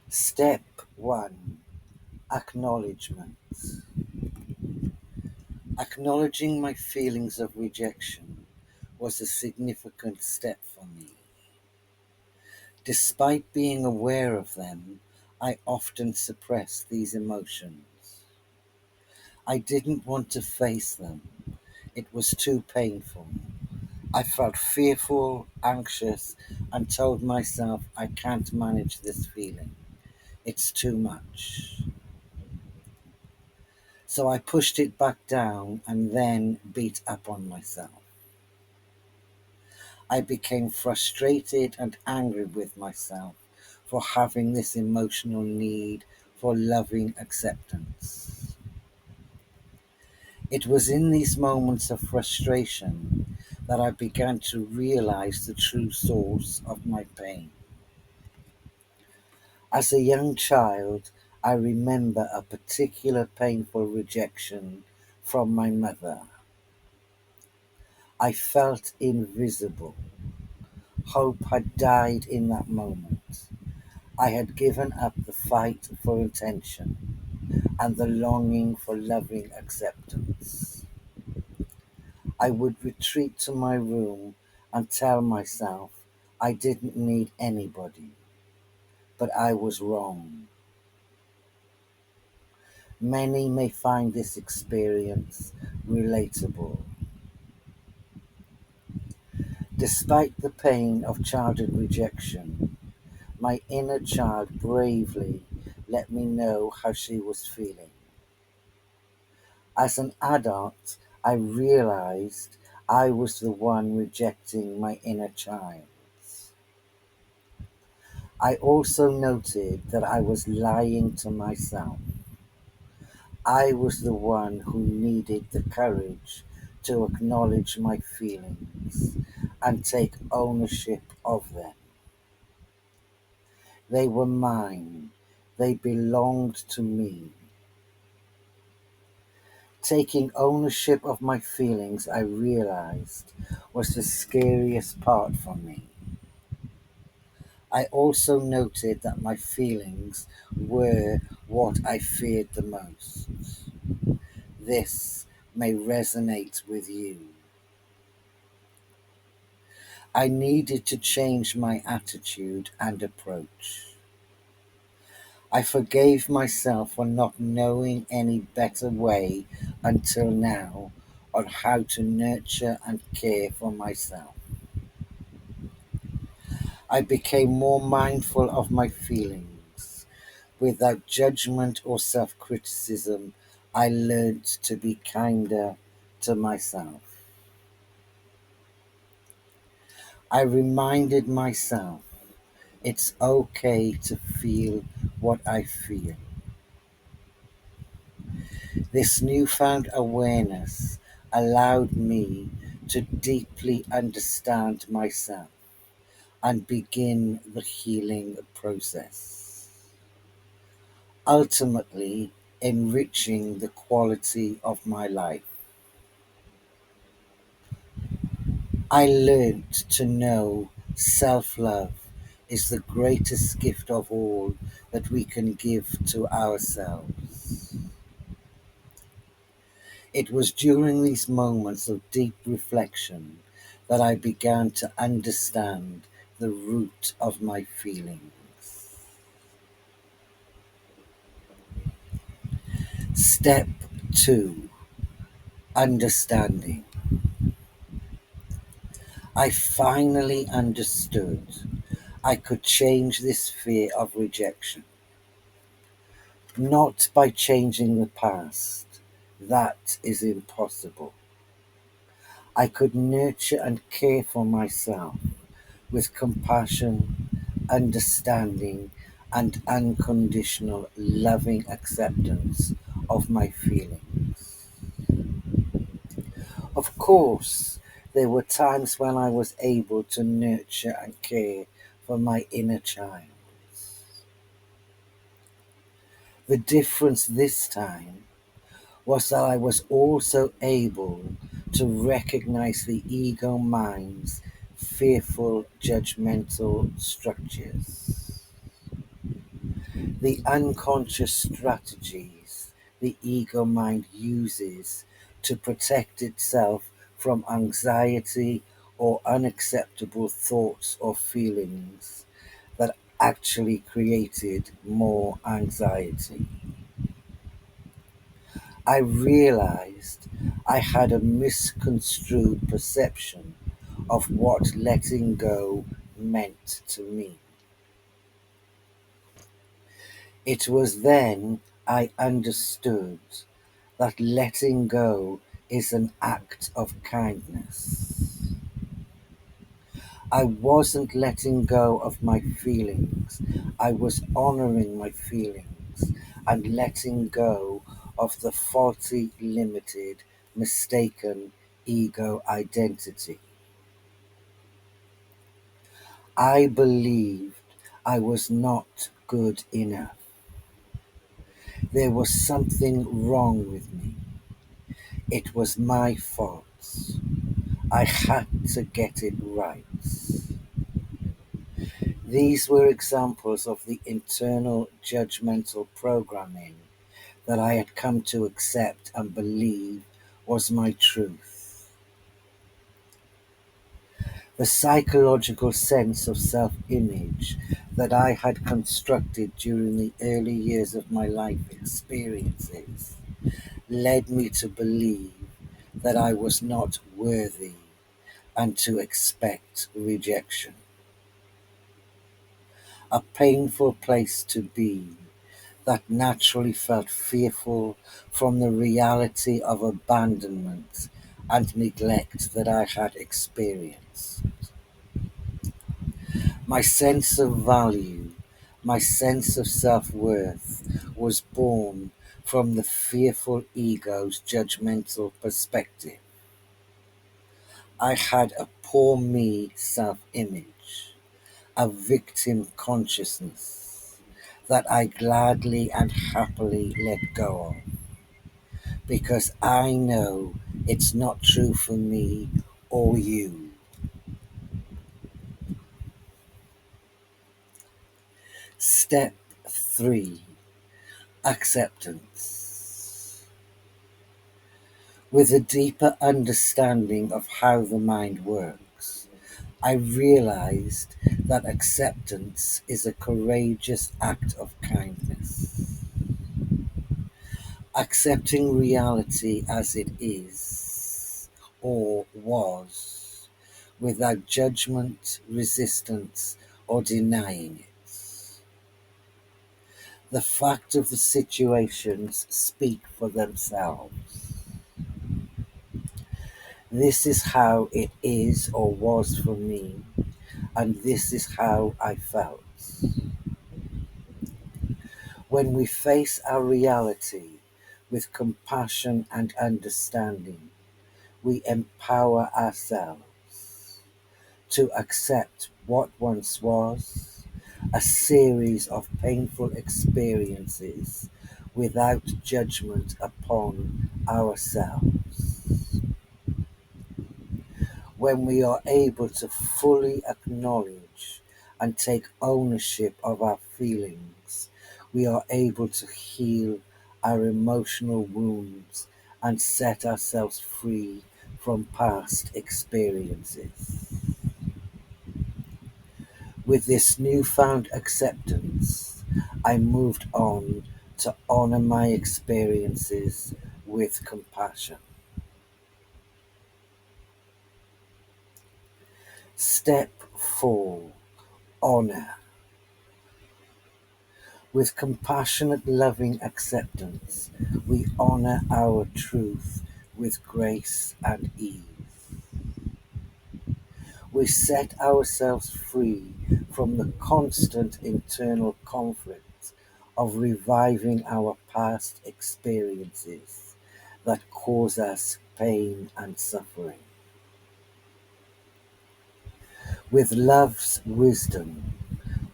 Step 1. Acknowledgement. Acknowledging my feelings of rejection was a significant step for me. Despite being aware of them, I often suppressed these emotions. I didn't want to face them. It was too painful. I felt fearful, anxious, and told myself I can't manage this feeling. It's too much. So I pushed it back down and then beat up on myself. I became frustrated and angry with myself for having this emotional need for loving acceptance. It was in these moments of frustration that I began to realize the true source of my pain. As a young child, I remember a particular painful rejection from my mother. I felt invisible. Hope had died in that moment. I had given up the fight for attention and the longing for loving acceptance. I would retreat to my room and tell myself I didn't need anybody, but I was wrong. Many may find this experience relatable. Despite the pain of childhood rejection, my inner child bravely let me know how she was feeling. As an adult, I realized I was the one rejecting my inner child. I also noted that I was lying to myself. I was the one who needed the courage to acknowledge my feelings and take ownership of them. They were mine. They belonged to me. Taking ownership of my feelings, I realized, was the scariest part for me. I also noted that my feelings were what I feared the most. This may resonate with you. I needed to change my attitude and approach. I forgave myself for not knowing any better way until now on how to nurture and care for myself. I became more mindful of my feelings. Without judgment or self criticism, I learned to be kinder to myself. I reminded myself it's okay to feel what I feel. This newfound awareness allowed me to deeply understand myself and begin the healing process, ultimately enriching the quality of my life. I learned to know self-love is the greatest gift of all that we can give to ourselves. It was during these moments of deep reflection that I began to understand the root of my feelings. Step 2. Understanding. I finally understood I could change this fear of rejection, not by changing the past. That is impossible. I could nurture and care for myself with compassion, understanding, and unconditional loving acceptance of my feelings. Of course, there were times when I was able to nurture and care for my inner child. The difference this time was that I was also able to recognize the ego mind's fearful, judgmental structures. The unconscious strategies the ego mind uses to protect itself from anxiety or unacceptable thoughts or feelings that actually created more anxiety. I realized I had a misconstrued perception of what letting go meant to me. It was then I understood that letting go is an act of kindness. I wasn't letting go of my feelings, I was honoring my feelings and letting go of the faulty, limited, mistaken ego identity. I believed I was not good enough. There was something wrong with me. It was my fault. I had to get it right. These were examples of the internal judgmental programming that I had come to accept and believe was my truth. The psychological sense of self-image that I had constructed during the early years of my life experiences led me to believe that I was not worthy and to expect rejection. A painful place to be that naturally felt fearful from the reality of abandonment and neglect that I had experienced. My sense of value, my sense of self-worth was born from the fearful ego's judgmental perspective. I had a poor me self-image, a victim consciousness that I gladly and happily let go of because I know it's not true for me or you. Step 3. Acceptance. With a deeper understanding of how the mind works, I realized that acceptance is a courageous act of kindness. Accepting reality as it is, or was, without judgment, resistance, or denying it. The fact of the situations speak for themselves. This is how it is or was for me, and this is how I felt. When we face our reality with compassion and understanding, we empower ourselves to accept what once was a series of painful experiences without judgment upon ourselves. When we are able to fully acknowledge and take ownership of our feelings, we are able to heal our emotional wounds and set ourselves free from past experiences. With this newfound acceptance, I moved on to honor my experiences with compassion. Step 4. Honor. With compassionate, loving acceptance, we honor our truth with grace and ease. We set ourselves free from the constant internal conflict of reviving our past experiences that cause us pain and suffering. With love's wisdom,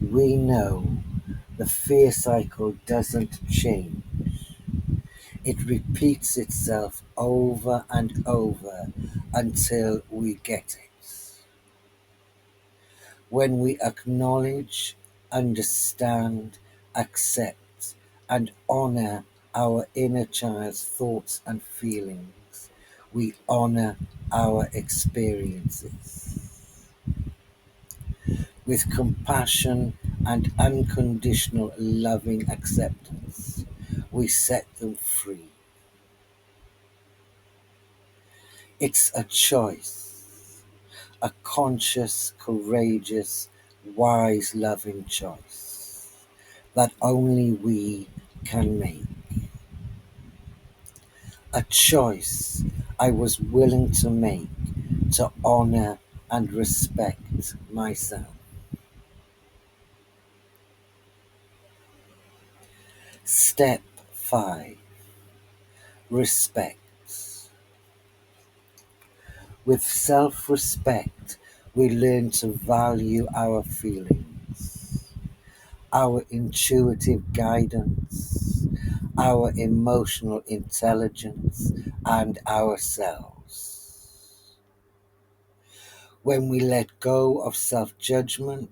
we know the fear cycle doesn't change. It repeats itself over and over until we get it. When we acknowledge, understand, accept, and honor our inner child's thoughts and feelings. We honor our experiences. With compassion and unconditional loving acceptance, we set them free. It's a choice, a conscious, courageous, wise, loving choice that only we can make. A choice I was willing to make to honor and respect myself. Step 5. Respect. With self-respect, we learn to value our feelings, our intuitive guidance, our emotional intelligence, and ourselves. When we let go of self-judgment,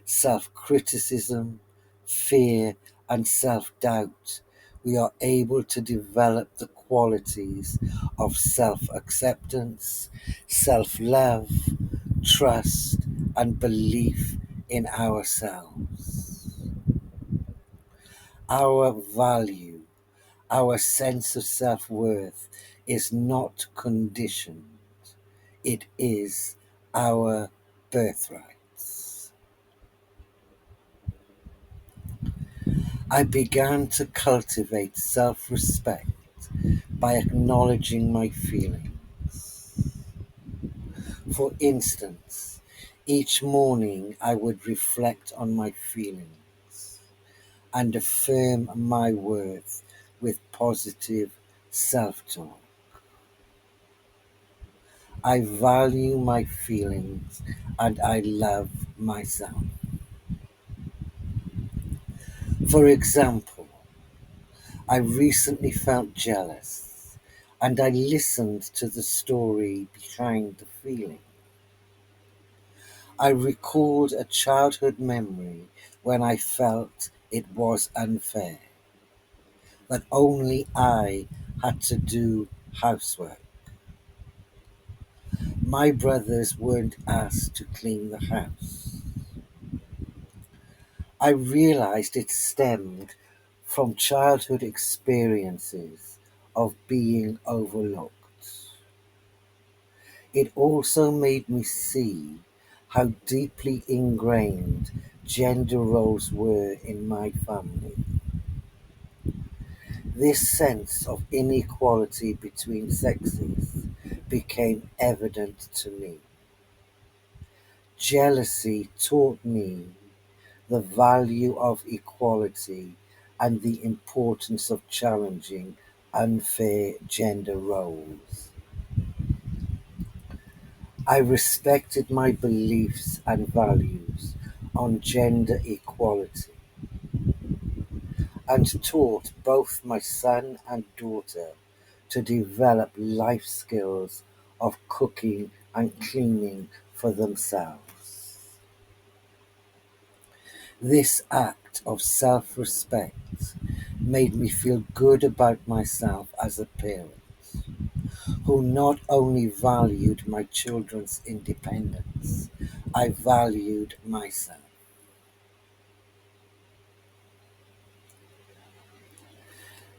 self-criticism, fear, and self-doubt, we are able to develop the qualities of self-acceptance, self-love, trust, and belief in ourselves. Our value, our sense of self-worth is not conditioned. It is our birthrights. I began to cultivate self-respect by acknowledging my feelings. For instance, each morning I would reflect on my feelings and affirm my worth with positive self-talk. I value my feelings and I love myself. For example, I recently felt jealous and I listened to the story behind the feeling. I recalled a childhood memory when I felt it was unfair, that only I had to do housework. My brothers weren't asked to clean the house. I realized it stemmed from childhood experiences of being overlooked. It also made me see how deeply ingrained gender roles were in my family. This sense of inequality between sexes became evident to me. Jealousy taught me the value of equality and the importance of challenging unfair gender roles. I respected my beliefs and values on gender equality and taught both my son and daughter to develop life skills of cooking and cleaning for themselves. This act of self-respect made me feel good about myself as a parent, who not only valued my children's independence, I valued myself.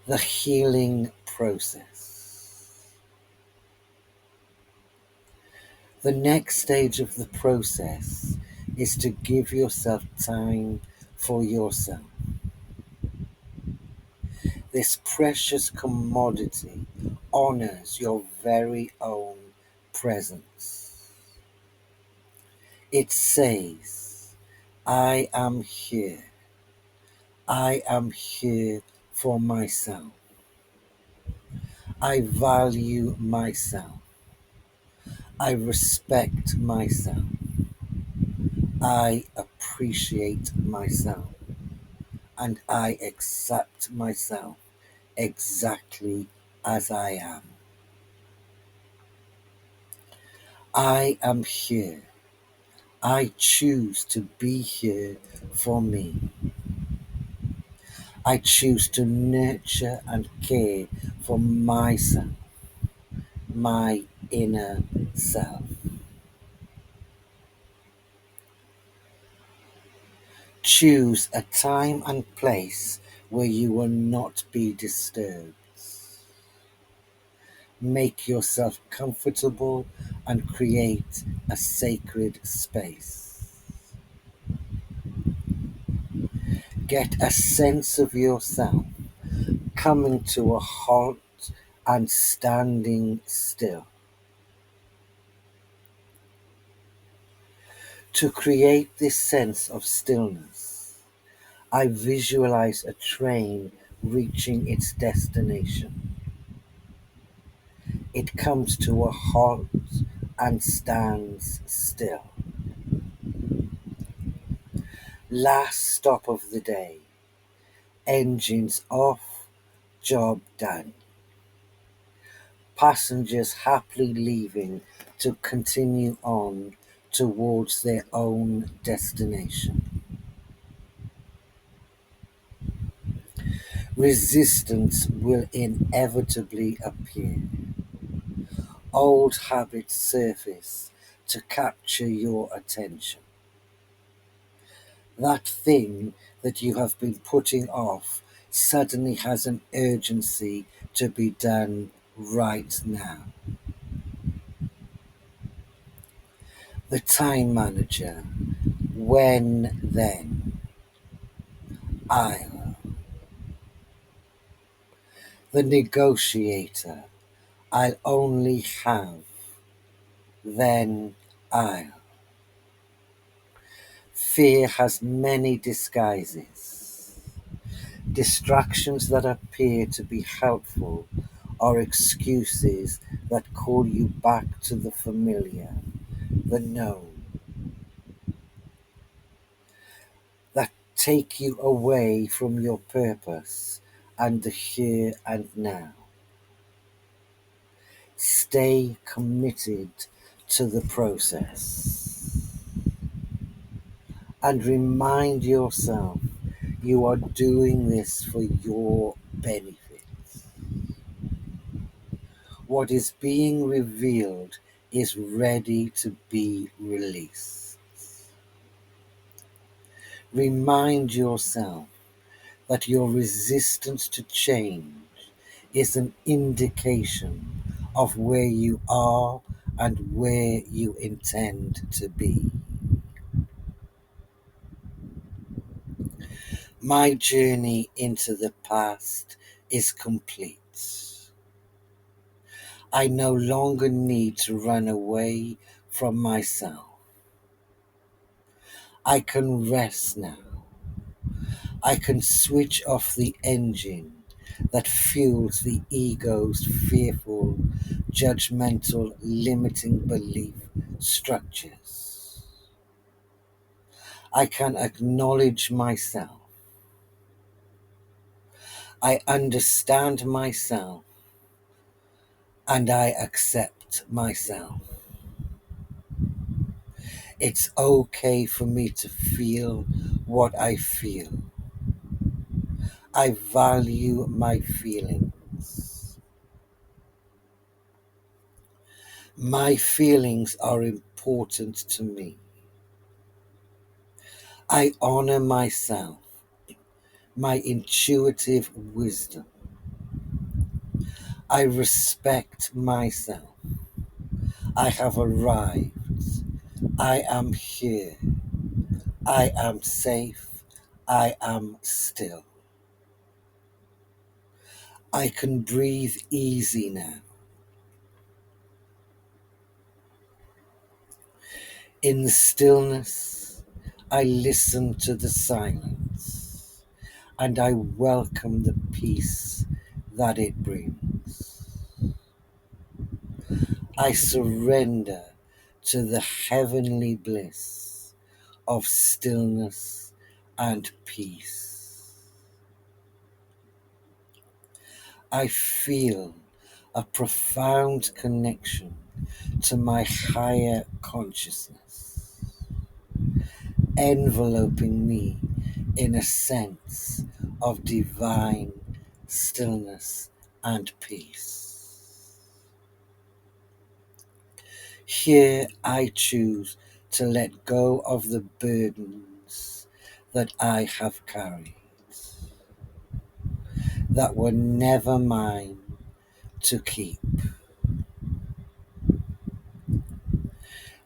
The healing process. The next stage of the process is to give yourself time for yourself. This precious commodity honors your very own presence. It says, I am here. I am here for myself. I value myself. I respect myself. I appreciate myself. And I accept myself exactly as I am. I am here. I choose to be here for me. I choose to nurture and care for myself, my inner self. Choose a time and place where you will not be disturbed. Make yourself comfortable and create a sacred space. Get a sense of yourself coming to a halt and standing still. To create this sense of stillness, I visualize a train reaching its destination. It comes to a halt and stands still. Last stop of the day. Engines off, job done. Passengers happily leaving to continue on towards their own destination. Resistance will inevitably appear. Old habits surface to capture your attention. That thing that you have been putting off suddenly has an urgency to be done right now. The time manager. When then? I'll. The negotiator. I'll only have. Then I'll. Fear has many disguises. Distractions that appear to be helpful are excuses that call you back to the familiar, the known, that take you away from your purpose and the here and now. Stay committed to the process and remind yourself you are doing this for your benefit. What is being revealed is ready to be released. Remind yourself that your resistance to change is an indication of where you are and where you intend to be. My journey into the past is complete. I no longer need to run away from myself. I can rest now. I can switch off the engine that fuels the ego's fearful, judgmental, limiting belief structures. I can acknowledge myself. I understand myself and I accept myself. It's okay for me to feel what I feel. I value my feelings. My feelings are important to me. I honor myself, my intuitive wisdom. I respect myself. I have arrived. I am here. I am safe. I am still. I can breathe easy now. In the stillness, I listen to the silence and I welcome the peace that it brings. I surrender to the heavenly bliss of stillness and peace. I feel a profound connection to my higher consciousness, enveloping me in a sense of divine stillness and peace. Here I choose to let go of the burdens that I have carried, that were never mine to keep.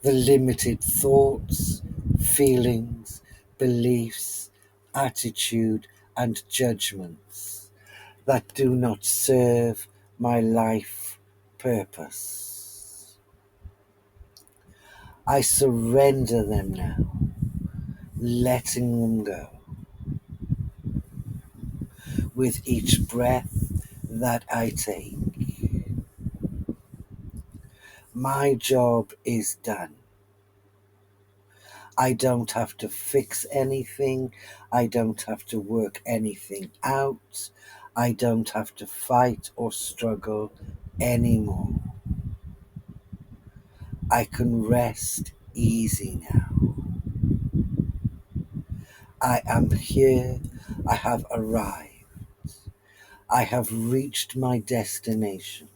The limited thoughts, feelings, beliefs, attitude, and judgments that do not serve my life purpose. I surrender them now, letting them go. With each breath that I take, my job is done. I don't have to fix anything. I don't have to work anything out. I don't have to fight or struggle anymore. I can rest easy now. I am here. I have arrived. I have reached my destination,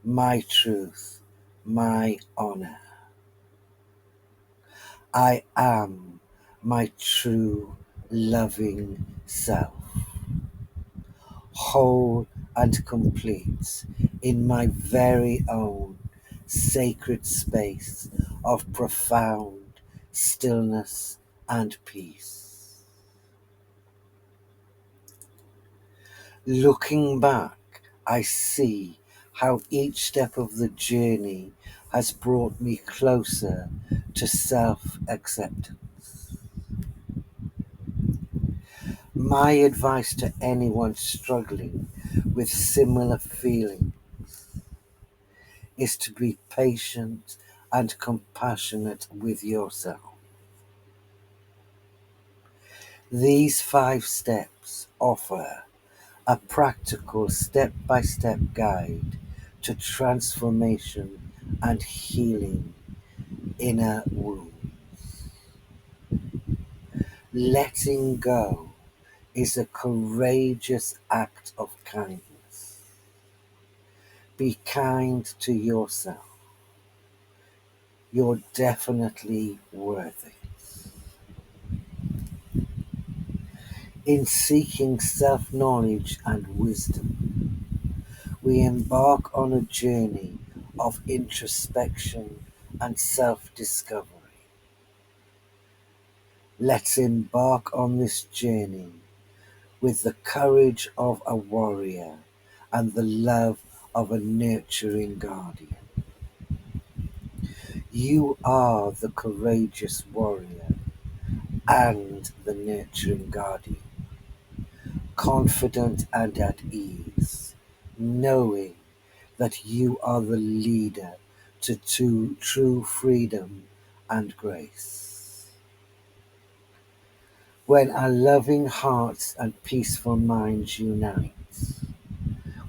my truth, my honor. I am my true loving self, whole and complete in my very own sacred space of profound stillness and peace. Looking back, I see how each step of the journey has brought me closer to self-acceptance. My advice to anyone struggling with similar feelings is to be patient and compassionate with yourself. These 5 steps offer a practical step-by-step guide to transformation and healing inner wounds. Letting go is a courageous act of kindness. Be kind to yourself. You're definitely worthy. In seeking self-knowledge and wisdom, we embark on a journey of introspection and self-discovery. Let's embark on this journey with the courage of a warrior and the love of a nurturing guardian. You are the courageous warrior and the nurturing guardian, confident and at ease, knowing that you are the leader to true freedom and grace. When our loving hearts and peaceful minds unite,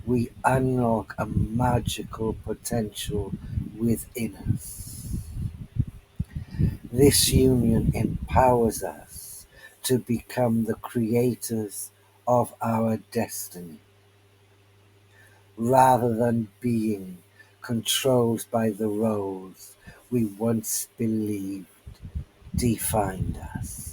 we unlock a magical potential within us. This union empowers us to become the creators of our destiny, rather than being controlled by the roles we once believed defined us.